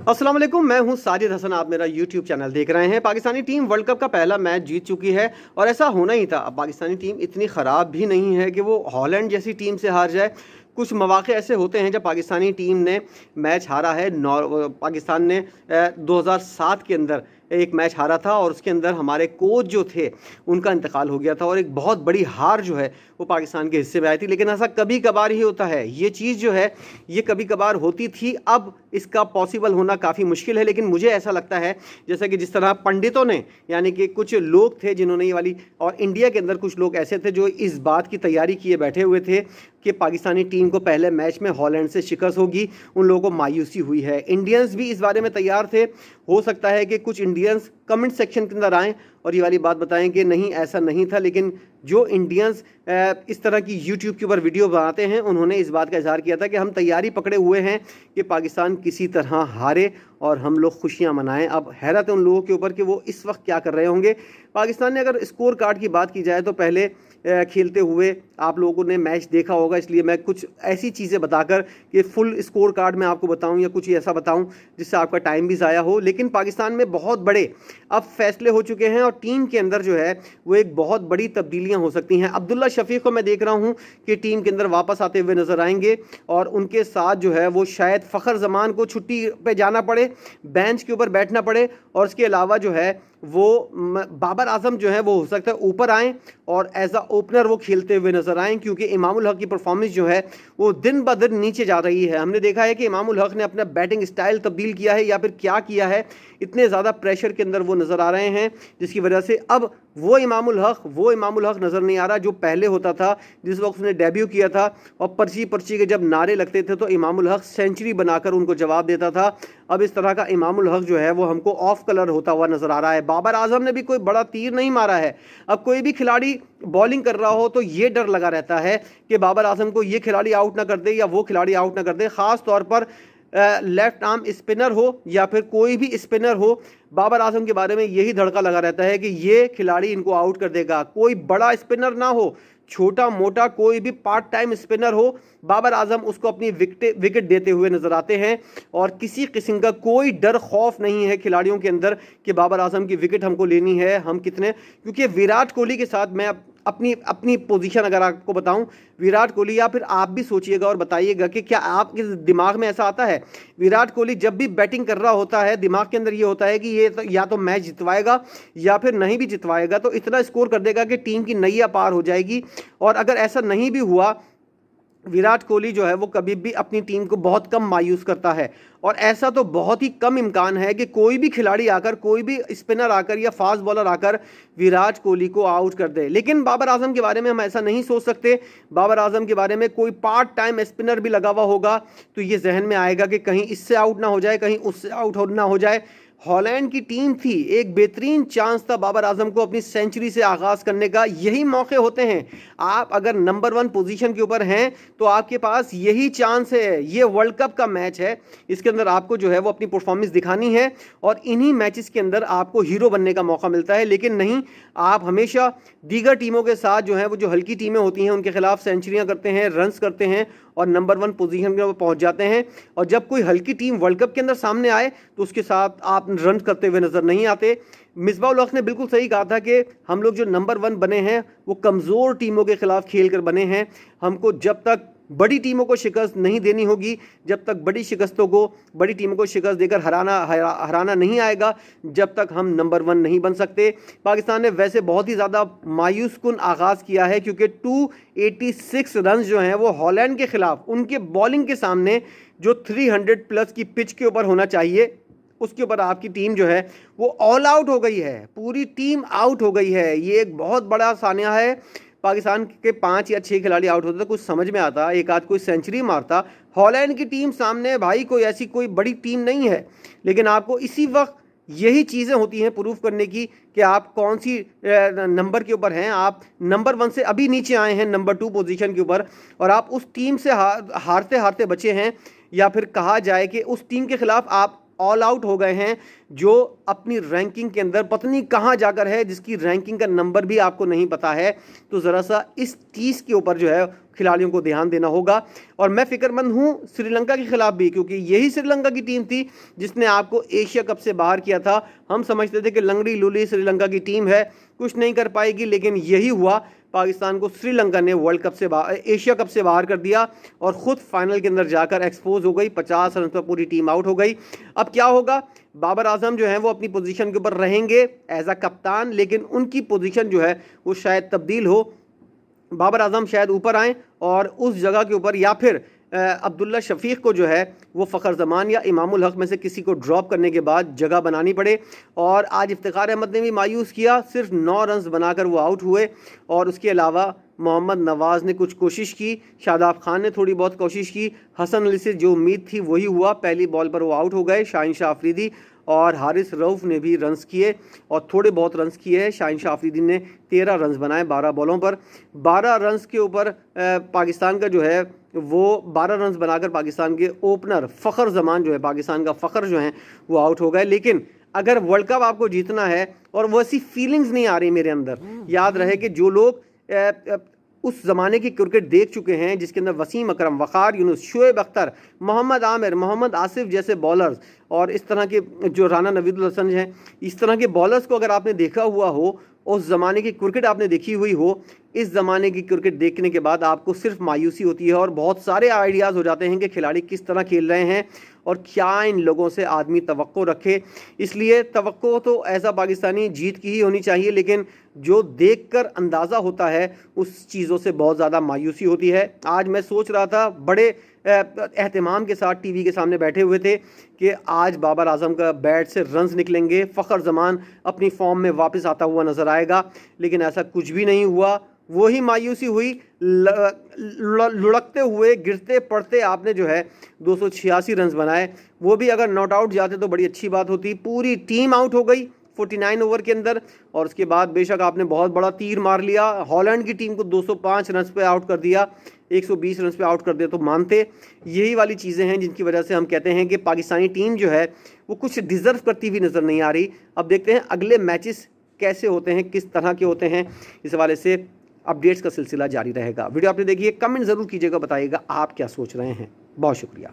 अस्सलाम वालेकुम, मैं हूं साजिद हसन। आप मेरा यूट्यूब चैनल देख रहे हैं। पाकिस्तानी टीम वर्ल्ड कप का पहला मैच जीत चुकी है और ऐसा होना ही था। अब पाकिस्तानी टीम इतनी ख़राब भी नहीं है कि वो हॉलैंड जैसी टीम से हार जाए। कुछ मौके ऐसे होते हैं जब पाकिस्तानी टीम ने मैच हारा है। पाकिस्तान ने 2007 के अंदर एक मैच हारा था और उसके अंदर हमारे कोच जो थे उनका इंतकाल हो गया था और एक बहुत बड़ी हार जो है वो पाकिस्तान के हिस्से में आई थी। लेकिन ऐसा कभी कभार ही होता है, ये चीज़ जो है ये कभी कभार होती थी। अब इसका पॉसिबल होना काफ़ी मुश्किल है। लेकिन मुझे ऐसा लगता है जैसा कि जिस तरह पंडितों ने, यानी कि कुछ लोग थे जिन्होंने ये वाली, और इंडिया के अंदर कुछ लोग ऐसे थे जो इस बात की तैयारी किए बैठे हुए थे कि पाकिस्तानी टीम को पहले मैच में हॉलैंड से शिकस्त होगी, उन लोगों को मायूसी हुई है। इंडियंस भी इस बारे में तैयार थे। हो सकता है कि कुछ इंडियंस कमेंट सेक्शन के अंदर आएँ और ये वाली बात बताएं कि नहीं ऐसा नहीं था। लेकिन जो इंडियंस इस तरह की यूट्यूब के ऊपर वीडियो बनाते हैं उन्होंने इस बात का इजहार किया था कि हम तैयारी पकड़े हुए हैं कि पाकिस्तान किसी तरह हारे और हम लोग खुशियां मनाएं। अब हैरत है उन लोगों के ऊपर कि वो इस वक्त क्या कर रहे होंगे। पाकिस्तान ने अगर स्कोर कार्ड की बात की जाए तो पहले खेलते हुए आप लोगों ने मैच देखा होगा, इसलिए मैं कुछ ऐसी चीज़ें बताकर कि फुल स्कोर कार्ड मैं आपको बताऊं या कुछ ऐसा बताऊं जिससे आपका टाइम भी ज़ाया हो। लेकिन पाकिस्तान में बहुत बड़े अब फैसले हो चुके हैं और टीम के अंदर जो है वो एक बहुत बड़ी तब्दीलियां हो सकती हैं। अब्दुल्ला शफीक को मैं देख रहा हूं कि टीम के अंदर वापस आते हुए नजर आएंगे और उनके साथ जो है वो शायद फ़खर जमान को छुट्टी पे जाना पड़े, बेंच के ऊपर बैठना पड़े, और उसके अलावा जो है वो बाबर आजम जो है वो हो सकता है ऊपर आएँ और एज अ ओपनर वो खेलते हुए नजर आएँ, क्योंकि इमामुल हक की परफॉर्मेंस जो है वो दिन ब दिन नीचे जा रही है। हमने देखा है कि इमामुल हक ने अपना बैटिंग स्टाइल तब्दील किया है या फिर क्या किया है, इतने ज़्यादा प्रेशर के अंदर वो नज़र आ रहे हैं जिसकी वजह से अब वो इमामुल हक नज़र नहीं आ रहा जो पहले होता था। जिस वक्त उसने डेब्यू किया था और पर्ची पर्ची के जब नारे लगते थे तो इमामुल हक सेंचुरी बनाकर उनको जवाब देता था। अब इस तरह का इमामुल हक जो है वो हमको ऑफ कलर होता हुआ नज़र आ रहा है। बाबर आजम ने भी कोई बड़ा तीर नहीं मारा है। अब कोई भी खिलाड़ी बॉलिंग कर रहा हो तो ये डर लगा रहता है कि बाबर आजम को ये खिलाड़ी आउट ना कर दे या वो खिलाड़ी आउट ना कर दे। ख़ास तौर पर लेफ्ट आर्म स्पिनर हो या फिर कोई भी स्पिनर हो, बाबर आजम के बारे में यही धड़का लगा रहता है कि ये खिलाड़ी इनको आउट कर देगा। कोई बड़ा स्पिनर ना हो, छोटा मोटा कोई भी पार्ट टाइम स्पिनर हो, बाबर आजम उसको अपनी विकेट देते हुए नजर आते हैं और किसी किस्म का कोई डर खौफ नहीं है खिलाड़ियों के अंदर कि बाबर आजम की विकेट हमको लेनी है। हम कितने, क्योंकि विराट कोहली के साथ मैं अपनी अपनी पोजीशन अगर आपको बताऊं, विराट कोहली, या फिर आप भी सोचिएगा और बताइएगा कि क्या आपके दिमाग में ऐसा आता है विराट कोहली जब भी बैटिंग कर रहा होता है दिमाग के अंदर ये होता है कि ये तो या तो मैच जितवाएगा या फिर नहीं भी जितवाएगा तो इतना स्कोर कर देगा कि टीम की नैया पार हो जाएगी। और अगर ऐसा नहीं भी हुआ, विराट कोहली जो है वो कभी भी अपनी टीम को बहुत कम मायूस करता है और ऐसा तो बहुत ही कम इम्कान है कि कोई भी खिलाड़ी आकर, कोई भी स्पिनर आकर या फास्ट बॉलर आकर विराट कोहली को आउट कर दे। लेकिन बाबर आजम के बारे में हम ऐसा नहीं सोच सकते। बाबर आजम के बारे में कोई पार्ट टाइम स्पिनर भी लगा हुआ होगा तो ये जहन में आएगा कि कहीं इससे आउट ना हो जाए, कहीं उससे आउट ना हो जाए। हॉलैंड की टीम थी, एक बेहतरीन चांस था बाबर आजम को अपनी सेंचुरी से आगाज़ करने का। यही मौके होते हैं, आप अगर नंबर 1 पोजीशन के ऊपर हैं तो आपके पास यही चांस है। ये वर्ल्ड कप का मैच है, इसके अंदर आपको जो है वो अपनी परफॉर्मेंस दिखानी है और इन्हीं मैचेस के अंदर आपको हीरो बनने का मौका मिलता है। लेकिन नहीं, आप हमेशा दीगर टीमों के साथ जो है वो जो हल्की टीमें होती हैं उनके खिलाफ सेंचुरियाँ करते हैं, रन्स करते हैं और नंबर 1 पोजीशन पे पहुंच जाते हैं। और जब कोई हल्की टीम वर्ल्ड कप के अंदर सामने आए तो उसके साथ आप रन करते हुए नजर नहीं आते। मिसबाह उल हक ने बिल्कुल सही कहा था कि हम लोग जो नंबर 1 बने हैं वो कमज़ोर टीमों के खिलाफ खेल कर बने हैं। हमको जब तक बड़ी टीमों को शिकस्त नहीं देनी होगी, जब तक बड़ी टीमों को शिकस्त देकर हराना नहीं आएगा, जब तक हम नंबर 1 नहीं बन सकते। पाकिस्तान ने वैसे बहुत ही ज़्यादा मायूस कुन आगाज़ किया है क्योंकि 286 रन जो हैं वो हॉलैंड के खिलाफ उनके बॉलिंग के सामने जो 300 प्लस की पिच के ऊपर होना चाहिए उसके ऊपर आपकी टीम जो है वो ऑल आउट हो गई है, पूरी टीम आउट हो गई है। ये एक बहुत बड़ा सानिया है। पाकिस्तान के 5 या 6 खिलाड़ी आउट होते तो कुछ समझ में आता, एक आध कोई सेंचुरी मारता। हॉलैंड की टीम सामने भाई कोई ऐसी कोई बड़ी टीम नहीं है, लेकिन आपको इसी वक्त यही चीज़ें होती हैं प्रूफ करने की कि आप कौन सी नंबर के ऊपर हैं। आप नंबर 1 से अभी नीचे आए हैं नंबर 2 पोजीशन के ऊपर और आप उस टीम से हारते हारते बचे हैं, या फिर कहा जाए कि उस टीम के खिलाफ आप ऑल आउट हो गए हैं, जो अपनी रैंकिंग के अंदर पता नहीं कहाँ जाकर है, जिसकी रैंकिंग का नंबर भी आपको नहीं पता है। तो ज़रा सा इस चीज़ के ऊपर जो है खिलाड़ियों को ध्यान देना होगा। और मैं फिक्रमंद हूँ श्रीलंका के खिलाफ भी, क्योंकि यही श्रीलंका की टीम थी जिसने आपको एशिया कप से बाहर किया था। हम समझते थे कि लंगड़ी लूली श्रीलंका की टीम है, कुछ नहीं कर पाएगी, लेकिन यही हुआ। पाकिस्तान को श्रीलंका ने वर्ल्ड कप से एशिया कप से बाहर कर दिया और ख़ुद फाइनल के अंदर जाकर एक्सपोज हो गई। 50 रन पर पूरी टीम आउट हो गई। अब क्या होगा, बाबर आजम जो है वो अपनी पोजीशन के ऊपर रहेंगे एज अ कप्तान, लेकिन उनकी पोजीशन जो है वो शायद तब्दील हो। बाबर आजम शायद ऊपर आएँ और उस जगह के ऊपर या फिर अब्दुल्ला शफीक को जो है वो फ़खर जमान या इमामुल हक में से किसी को ड्रॉप करने के बाद जगह बनानी पड़े। और आज इफ्तिखार अहमद ने भी मायूस किया, सिर्फ 9 रन बनाकर वो आउट हुए। और उसके अलावा मोहम्मद नवाज़ ने कुछ कोशिश की, शादाब खान ने थोड़ी बहुत कोशिश की, हसन अली से जो उम्मीद थी वही हुआ, पहली बॉल पर वो आउट हो गए। शाहीन शाह अफरीदी और हारिस रऊफ़ ने भी रन्स किए और थोड़े बहुत रन्स किए हैं। शाहीन शाह अफरीदी ने 13 रन्स बनाए 12 बॉलों पर। 12 रन्स के ऊपर पाकिस्तान का जो है वो 12 रन्स बनाकर पाकिस्तान के ओपनर फ़खर जमान जो है, पाकिस्तान का फ़खर जो है वो आउट हो गए। लेकिन अगर वर्ल्ड कप आपको जीतना है और वैसी फीलिंग्स नहीं आ रही मेरे अंदर, याद रहे कि जो लोग उस ज़माने की क्रिकेट देख चुके हैं जिसके अंदर वसीम अकरम, वक़ार यूनुस, शुएब अख्तर, मोहम्मद आमिर, मोहम्मद आसिफ जैसे बॉलर्स और इस तरह के जो राना नवीदुल हसन हैं, इस तरह के बॉलर्स को अगर आपने देखा हुआ हो, उस ज़माने की क्रिकेट आपने देखी हुई हो, इस ज़माने की क्रिकेट देखने के बाद आपको सिर्फ मायूसी होती है और बहुत सारे आइडियाज़ हो जाते हैं कि खिलाड़ी किस तरह खेल रहे हैं और क्या इन लोगों से आदमी तवक्को रखे। इसलिए तवक्को तो ऐसा पाकिस्तानी जीत की ही होनी चाहिए, लेकिन जो देखकर अंदाज़ा होता है उस चीज़ों से बहुत ज़्यादा मायूसी होती है। आज मैं सोच रहा था, बड़े एहतमाम के साथ टीवी के सामने बैठे हुए थे कि आज बाबर आजम का बैट से रन्स निकलेंगे, फ़खर जमान अपनी फॉर्म में वापस आता हुआ नज़र आएगा, लेकिन ऐसा कुछ भी नहीं हुआ। वही मायूसी हुई, लुढ़कते हुए गिरते पड़ते आपने जो है 286 रन बनाए। वो भी अगर नॉट आउट जाते तो बड़ी अच्छी बात होती। पूरी टीम आउट हो गई 49 ओवर के अंदर और उसके बाद बेशक आपने बहुत बड़ा तीर मार लिया। हॉलैंड की टीम को 205 रन पे आउट कर दिया, 120 रन पे आउट कर दिया तो मानते। यही वाली चीज़ें हैं जिनकी वजह से हम कहते हैं कि पाकिस्तानी टीम जो है वो कुछ डिज़र्व करती हुई नज़र नहीं आ रही। अब देखते हैं अगले मैचेस कैसे होते हैं, किस तरह के होते हैं। इस हवाले से अपडेट्स का सिलसिला जारी रहेगा। वीडियो आपने देखिए, कमेंट ज़रूर कीजिएगा, बताइएगा आप क्या सोच रहे हैं। बहुत शुक्रिया।